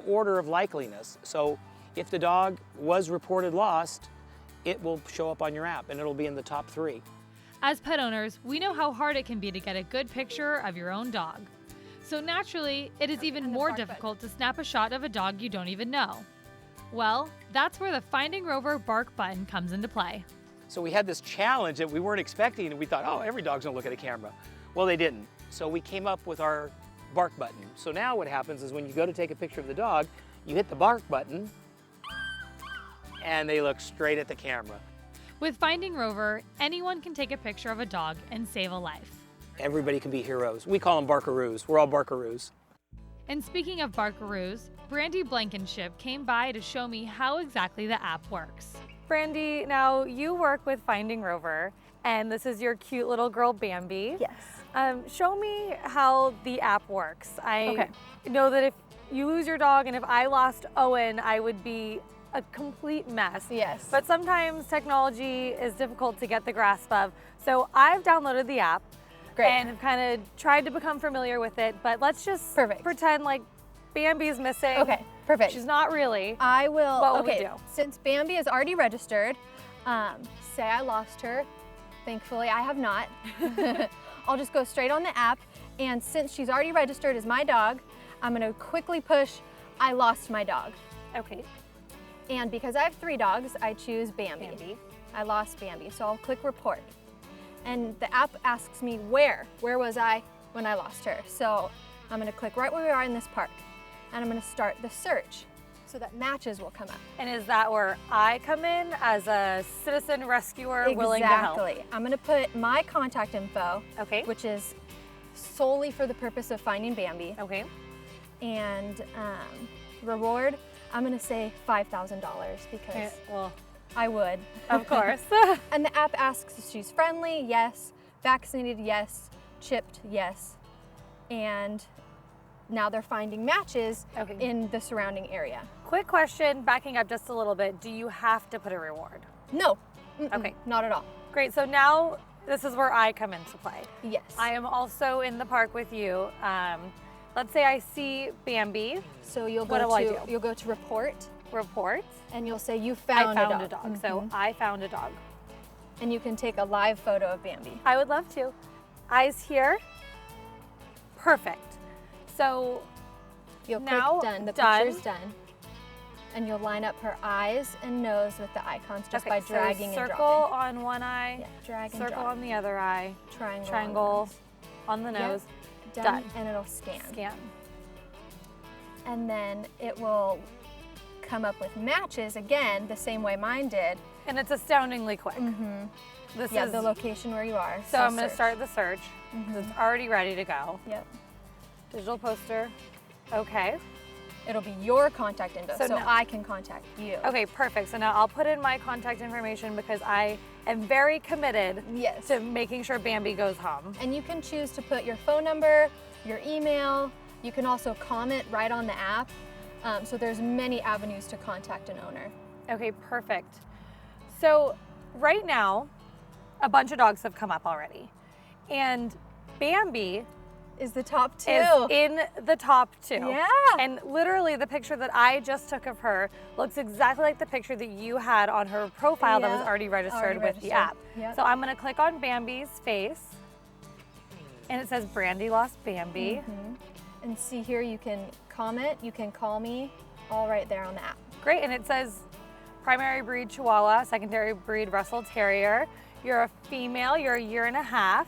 order of likeliness. So if the dog was reported lost, it will show up on your app and it'll be in the top 3. As pet owners, we know how hard it can be to get a good picture of your own dog. So naturally, it is even more difficult to snap a shot of a dog you don't even know. Well, that's where the Finding Rover bark button comes into play. So we had this challenge that we weren't expecting, and we thought, oh, every dog's gonna look at a camera. Well, they didn't. So we came up with our bark button. So now what happens is when you go to take a picture of the dog, you hit the bark button, and they look straight at the camera. With Finding Rover, anyone can take a picture of a dog and save a life. Everybody can be heroes. We call them barkaroos. We're all barkaroos. And speaking of barkaroos, Brandy Blankenship came by to show me how exactly the app works. Brandy, now you work with Finding Rover, and this is your cute little girl Bambi. Yes. Show me how the app works. I know that if you lose your dog and if I lost Owen, I would be a complete mess. Yes. But sometimes technology is difficult to get the grasp of. So I've downloaded the app. Great. And have kind of tried to become familiar with it, but let's just pretend like Bambi's missing. Okay, perfect. She's not really. I will, What will we do? Since Bambi is already registered, say I lost her. Thankfully, I have not. I'll just go straight on the app, and since she's already registered as my dog, I'm gonna quickly push, I lost my dog. Okay. And because I have 3 dogs, I choose Bambi. I lost Bambi, so I'll click report. And the app asks me where was I when I lost her. So I'm gonna click right where we are in this park, and I'm gonna start the search so that matches will come up. And is that where I come in as a citizen rescuer willing to help? Exactly. I'm gonna put my contact info, which is solely for the purpose of finding Bambi. Okay. And reward, I'm gonna say $5,000 because well, I would. of course. And the app asks if she's friendly, yes. Vaccinated, yes. Chipped, yes. And now they're finding matches in the surrounding area. Quick question, backing up just a little bit. Do you have to put a reward? No. Okay. Not at all. Great, so now this is where I come into play. Yes. I am also in the park with you. Let's say I see Bambi. So you'll What go do I to do? you'll go to report, Report. and you'll say you I found, found a dog. Mhm. So I found a dog. And you can take a live photo of Bambi. I would love to. Eyes here. Perfect. So You'll now click done. The done. picture's done. And you'll line up her eyes and nose with the icons just by dragging so and circle dropping. on one eye, Yeah, drag and circle drop. on the other eye, Triangle. triangle on the nose, Done. done. And it'll scan. Scan. And then it will come up with matches again, the same way mine did. And it's astoundingly quick. This Yeah, is the location where you are. so I'm going to search. start the search. It's already ready to go. Yep. Digital poster. Okay. It'll be your contact info, So so now- I can contact you. Okay, perfect. So now I'll put in my contact information because I am very committed Yes. to making sure Bambi goes home. And you can choose to put your phone number, your email. You can also comment right on the app. So there's many avenues to contact an owner. Okay, perfect. So right now, a bunch of dogs have come up already. And Bambi Is the top 2. is in the top 2. Yeah. And literally the picture that I just took of her looks exactly like the picture that you had on her profile that was Yeah, already registered already with the registered. app. Yep. So I'm gonna click on Bambi's face and it says Brandy lost Bambi. And see here, you can comment, you can call me, all right there on the app. Great, and it says primary breed Chihuahua, secondary breed Russell Terrier. You're a female, you're a 1.5 years.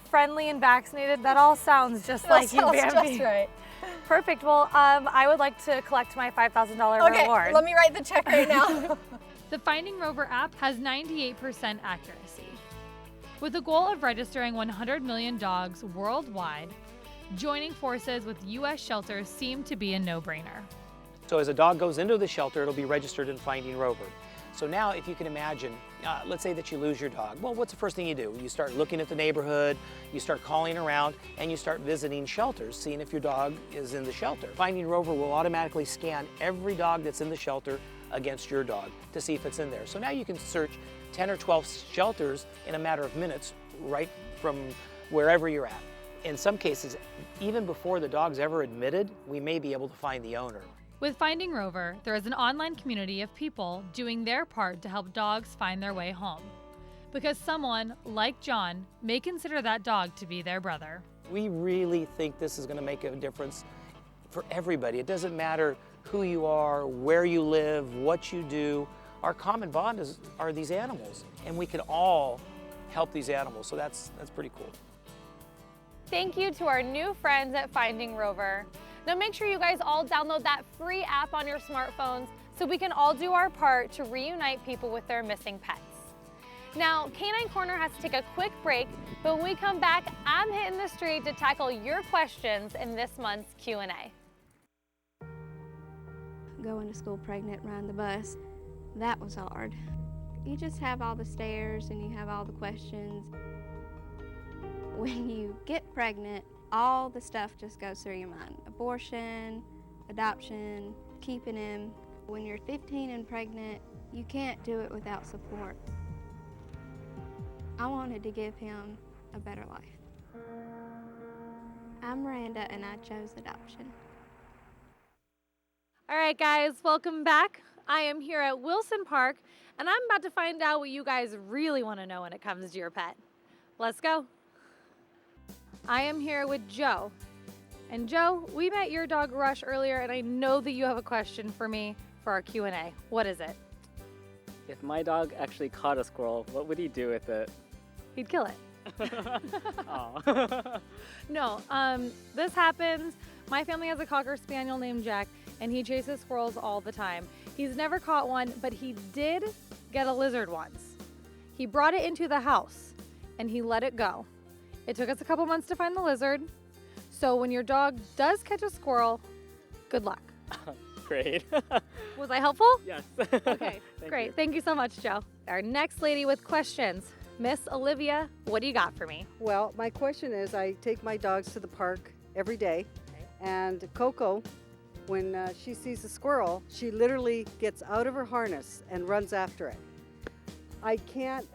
Friendly and vaccinated, that all sounds just like you, That sounds Bambi. just right. Perfect, well, I would like to collect my $5,000 Okay, reward. let me write the check right now. The Finding Rover app has 98% accuracy. With the goal of registering 100 million dogs worldwide, joining forces with U.S. shelters seemed to be a no-brainer. So as a dog goes into the shelter, it'll be registered in Finding Rover. So now if you can imagine, let's say that you lose your dog. Well, what's the first thing you do? You start looking at the neighborhood, you start calling around, and you start visiting shelters, seeing if your dog is in the shelter. Finding Rover will automatically scan every dog that's in the shelter against your dog to see if it's in there. So now you can search 10 or 12 shelters in a matter of minutes right from wherever you're at. In some cases, even before the dog's ever admitted, we may be able to find the owner. With Finding Rover, there is an online community of people doing their part to help dogs find their way home. Because someone, like John, may consider that dog to be their brother. We really think this is going to make a difference for everybody. It doesn't matter who you are, where you live, what you do. Our common bond are these animals, and we can all help these animals, so that's pretty cool. Thank you to our new friends at Finding Rover. Now make sure you guys all download that free app on your smartphones so we can all do our part to reunite people with their missing pets. Now, Canine Corner has to take a quick break, but when we come back, I'm hitting the street to tackle your questions in this month's Q&A. Going to school pregnant, riding the bus, that was hard. You just have all the stares and you have all the questions. When you get pregnant, all the stuff just goes through your mind. Abortion, adoption, keeping him. When you're 15 and pregnant, you can't do it without support. I wanted to give him a better life. I'm Miranda and I chose adoption. All right, guys, welcome back. I am here at Wilson Park, and I'm about to find out what you guys really want to know when it comes to your pet. Let's go. I am here with Joe. And Joe, we met your dog Rush earlier, and I know that you have a question for me for our Q&A. What is it? If my dog actually caught a squirrel, what would he do with it? He'd kill it. Aw. No, this happens. My family has a Cocker Spaniel named Jack, and he chases squirrels all the time. He's never caught one, but he did get a lizard once. He brought it into the house, and he let it go. It took us a couple months to find the lizard. So when your dog does catch a squirrel, good luck. Great. Was I helpful? Yes. Okay, great. Thank you so much, Joe. Our next lady with questions, Miss Olivia, what do you got for me? Well, my question is, I take my dogs to the park every day, and Coco, when she sees a squirrel, she literally gets out of her harness and runs after it. I can't,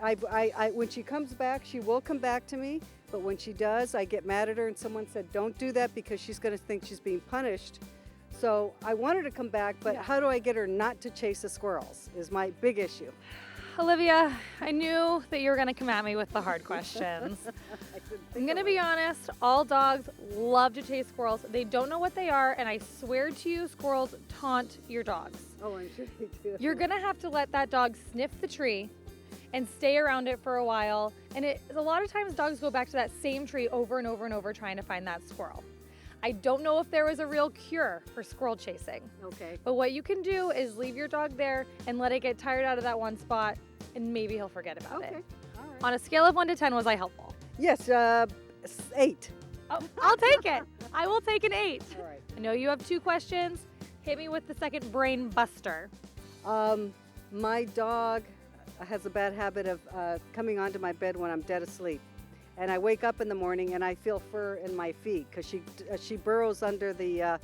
when she comes back, she will come back to me, but when she does, I get mad at her, and someone said, don't do that because she's going to think she's being punished. So I want her to come back, but how do I get her not to chase the squirrels is my big issue. Olivia, I knew that you were going to come at me with the hard questions. I'm going to be honest, all dogs love to chase squirrels. They don't know what they are, and I swear to you, squirrels taunt your dogs. Oh, I'm sure they do. You're going to have to let that dog sniff the tree and stay around it for a while. And a lot of times dogs go back to that same tree over and over and over trying to find that squirrel. I don't know if there was a real cure for squirrel chasing. Okay. But what you can do is leave your dog there and let it get tired out of that one spot, and maybe he'll forget about it. All right. On a scale of 1 to 10, was I helpful? Yes, 8. Oh, I'll take it. I will take an 8. All right. I know you have 2 questions. Hit me with the second brain buster. My dog has a bad habit of coming onto my bed when I'm dead asleep. And I wake up in the morning and I feel fur in my feet because she burrows under the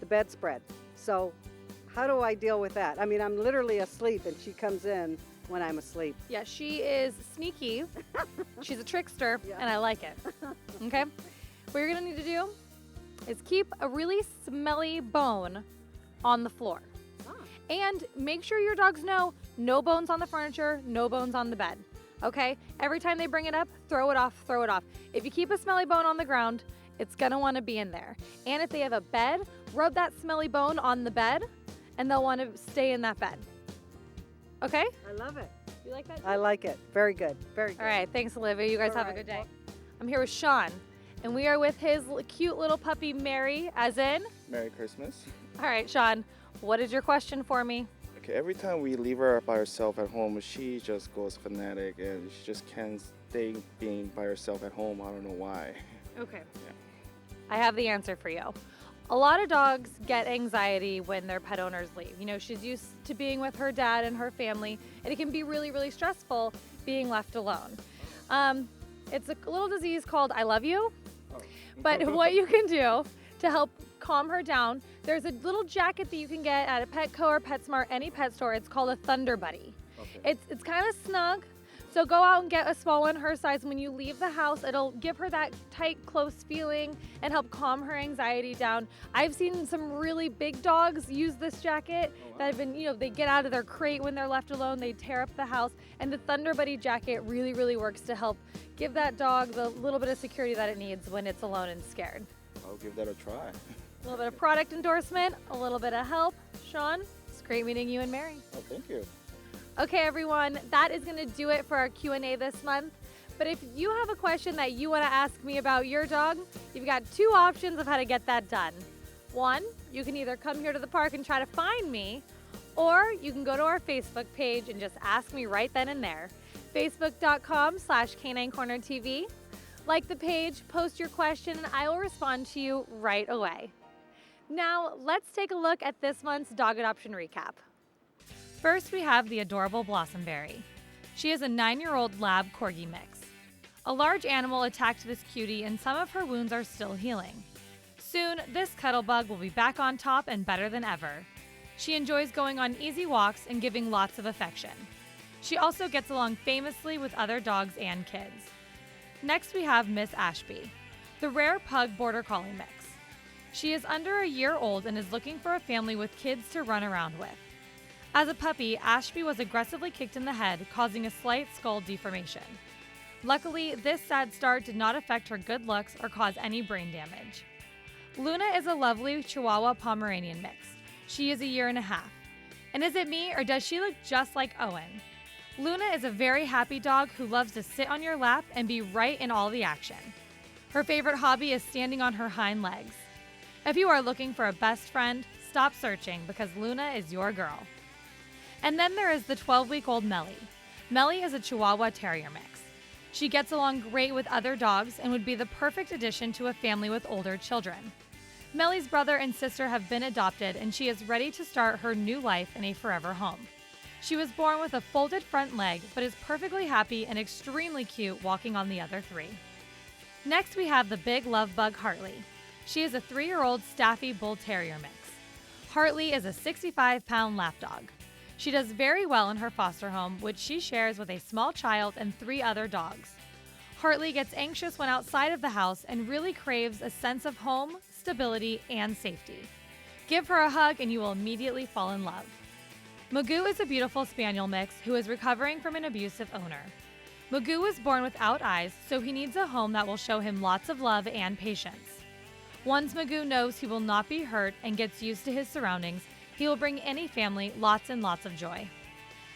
bedspread. So how do I deal with that? I mean, I'm literally asleep and she comes in when I'm asleep. Yeah, she is sneaky. She's a trickster, and I like it. Okay? What you're gonna need to do is keep a really smelly bone on the floor. And make sure your dogs know no bones on the furniture, no bones on the bed. Okay? Every time they bring it up, throw it off, throw it off. If you keep a smelly bone on the ground, it's gonna wanna be in there. And if they have a bed, rub that smelly bone on the bed, and they'll wanna stay in that bed. Okay? I love it. You like that? I like it. Very good. Very good. All right, thanks, Olivia. You guys All have a right. good day. I'm here with Sean, and we are with his cute little puppy, Mary, as in? Merry Christmas. All right, Sean, what is your question for me? Okay, every time we leave her by herself at home, she just goes fanatic and she just can't stay being by herself at home. I don't know why. Okay. I have the answer for you. A lot of dogs get anxiety when their pet owners leave. You know, she's used to being with her dad and her family, and it can be really, really stressful being left alone. It's a little disease called I love you, but what you can do to help calm her down, there's a little jacket that you can get at a Petco or PetSmart, any pet store. It's called a Thunder Buddy. Okay. It's kind of snug, So go out and get a small one her size. When you leave the house, it'll give her that tight, close feeling and help calm her anxiety down. I've seen some really big dogs use this jacket that have been, they get out of their crate when they're left alone, they tear up the house, and the Thunder Buddy jacket really, really works to help give that dog the little bit of security that it needs when it's alone and scared. I'll give that a try. A little bit of product endorsement, a little bit of help. Sean, it's great meeting you and Mary. Oh, thank you. Okay, everyone, that is going to do it for our Q&A this month. But if you have a question that you want to ask me about your dog, you've got two options of how to get that done. One, you can either come here to the park and try to find me, or you can go to our Facebook page and just ask me right then and there. Facebook.com/CanineCornerTV. Like the page, post your question, and I will respond to you right away. Now, let's take a look at this month's dog adoption recap. First, we have the adorable Blossomberry. She is a 9-year-old lab corgi mix. A large animal attacked this cutie and some of her wounds are still healing. Soon, this cuddle bug will be back on top and better than ever. She enjoys going on easy walks and giving lots of affection. She also gets along famously with other dogs and kids. Next, we have Miss Ashby, the rare pug border collie mix. She is under a year old and is looking for a family with kids to run around with. As a puppy, Ashby was aggressively kicked in the head, causing a slight skull deformation. Luckily, this sad start did not affect her good looks or cause any brain damage. Luna is a lovely Chihuahua Pomeranian mix. She is a 1.5 years. And is it me, or does she look just like Owen? Luna is a very happy dog who loves to sit on your lap and be right in all the action. Her favorite hobby is standing on her hind legs. If you are looking for a best friend, stop searching because Luna is your girl. And then there is the 12-week-old Melly. Melly is a Chihuahua Terrier mix. She gets along great with other dogs and would be the perfect addition to a family with older children. Melly's brother and sister have been adopted and she is ready to start her new life in a forever home. She was born with a folded front leg but is perfectly happy and extremely cute walking on the other 3. Next we have the big love bug Hartley. She is a 3-year-old Staffy Bull Terrier mix. Hartley is a 65-pound lapdog. She does very well in her foster home, which she shares with a small child and 3 other dogs. Hartley gets anxious when outside of the house and really craves a sense of home, stability, and safety. Give her a hug and you will immediately fall in love. Magoo is a beautiful spaniel mix who is recovering from an abusive owner. Magoo was born without eyes, so he needs a home that will show him lots of love and patience. Once Magoo knows he will not be hurt and gets used to his surroundings, he will bring any family lots and lots of joy.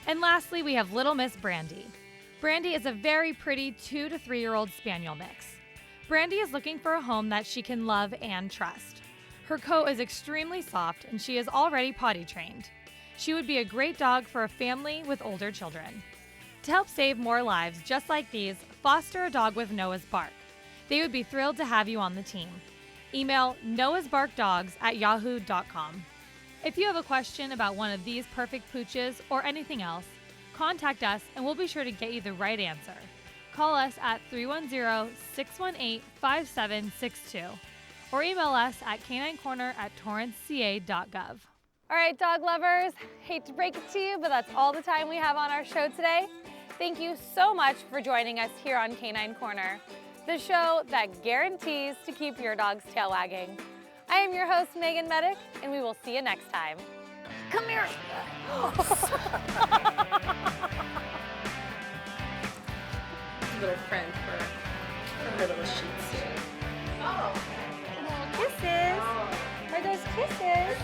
And lastly, we have little Miss Brandy. Brandy is a very pretty 2 to 3-year-old spaniel mix. Brandy is looking for a home that she can love and trust. Her coat is extremely soft and she is already potty trained. She would be a great dog for a family with older children. To help save more lives just like these, foster a dog with Noah's Bark. They would be thrilled to have you on the team. Email noahsbarkdogs@yahoo.com. If you have a question about one of these perfect pooches or anything else, contact us and we'll be sure to get you the right answer. Call us at 310-618-5762 or email us at caninecorner@torranceca.gov. All right, dog lovers, hate to break it to you, but that's all the time we have on our show today. Thank you so much for joining us here on Canine Corner, the show that guarantees to keep your dog's tail wagging. I am your host, Megan Medic, and we will see you next time. Come here. Little friend for her little shih tzu. Kisses. Are those kisses?